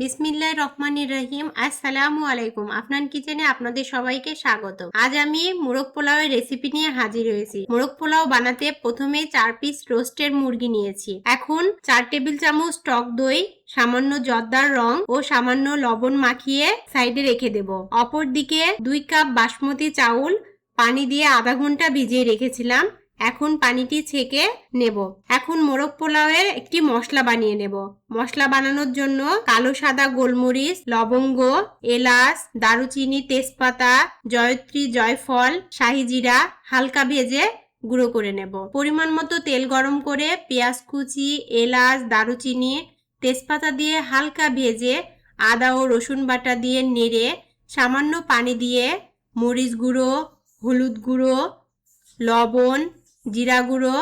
বিসমিল্লাহির রহমানির রহিম। আসসালামু আলাইকুম। আফনান কিচেনে আপনাদের সবাইকে স্বাগত। আজ আমি মোরগ পোলাওয়ের রেসিপি নিয়ে হাজির হয়েছি। মোরগ পোলাও বানাতে প্রথমে 4 পিস রোস্টের মুরগি নিয়েছি। এখন 4 টেবিল চামচ টক দই, সামান্য জর্দার রং ও সামান্য লবণ মাখিয়ে সাইডে রেখে দেব। অপর দিকে 2 কাপ বাসমতি চাউল পানি দিয়ে আধা ঘন্টা ভিজিয়ে রেখেছিলাম। এখন পানিটি ছেঁকে নেব। এখন মোরগ পোলাওয়ের একটি মশলা বানিয়ে নেব। মশলা বানানোর জন্য কালো সাদা গোলমরিচ, লবঙ্গ, এলাচ, দারুচিনি, তেজপাতা, জয়ত্রী, জয়ফল, শাহি জিরা হালকা ভেজে গুঁড়ো করে নেব। পরিমাণ মতো তেল গরম করে পেঁয়াজ কুচি, এলাচ, দারুচিনি, তেজপাতা দিয়ে হালকা ভেজে আদা ও রসুন বাটা দিয়ে নেড়ে সামান্য পানি দিয়ে মরিচ গুঁড়ো, হলুদ গুঁড়ো, লবণ, জিরা গুঁড়ো,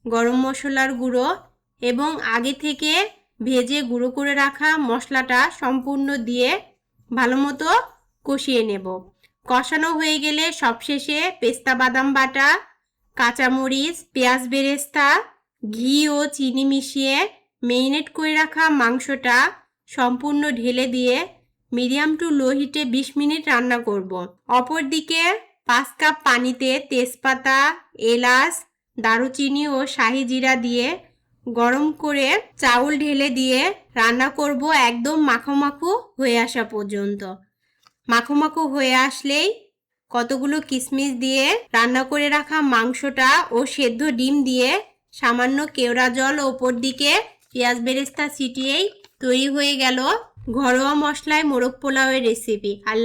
গরম মশলার গুঁড়ো এবং আগে থেকে ভেজে গুঁড়ো করে রাখা মশলাটা সম্পূর্ণ দিয়ে ভালো মতো কষিয়ে নেব। কষানো হয়ে গেলে সবশেষে পেস্তা বাদাম বাটা, কাঁচামরিচ, পেঁয়াজ বেরেস্তা, ঘি ও চিনি মিশিয়ে মেরিনেট করে রাখা মাংসটা সম্পূর্ণ ঢেলে দিয়ে মিডিয়াম টু লো হিটে 20 মিনিট রান্না করব। অপরদিকে 5 কাপ পানিতে তেজপাতা, এলাচ, দারুচিনি ও শাহি জিরা দিয়ে গরম করে চাউল ঢেলে দিয়ে রান্না করব একদম মাখো মাখো হয়ে আসা পর্যন্ত। মাখো মাখো হয়ে আসলেই কতগুলো কিশমিশ দিয়ে রান্না করে রাখা মাংসটা ও সেদ্ধ ডিম দিয়ে সামান্য কেওড়া জল ওপর দিকে পেঁয়াজ বেরেস্তা ছিটিয়েই তৈরি হয়ে গেল ঘরোয়া মশলায় মোরগ পোলাওয়ের রেসিপি। আল্লাহ।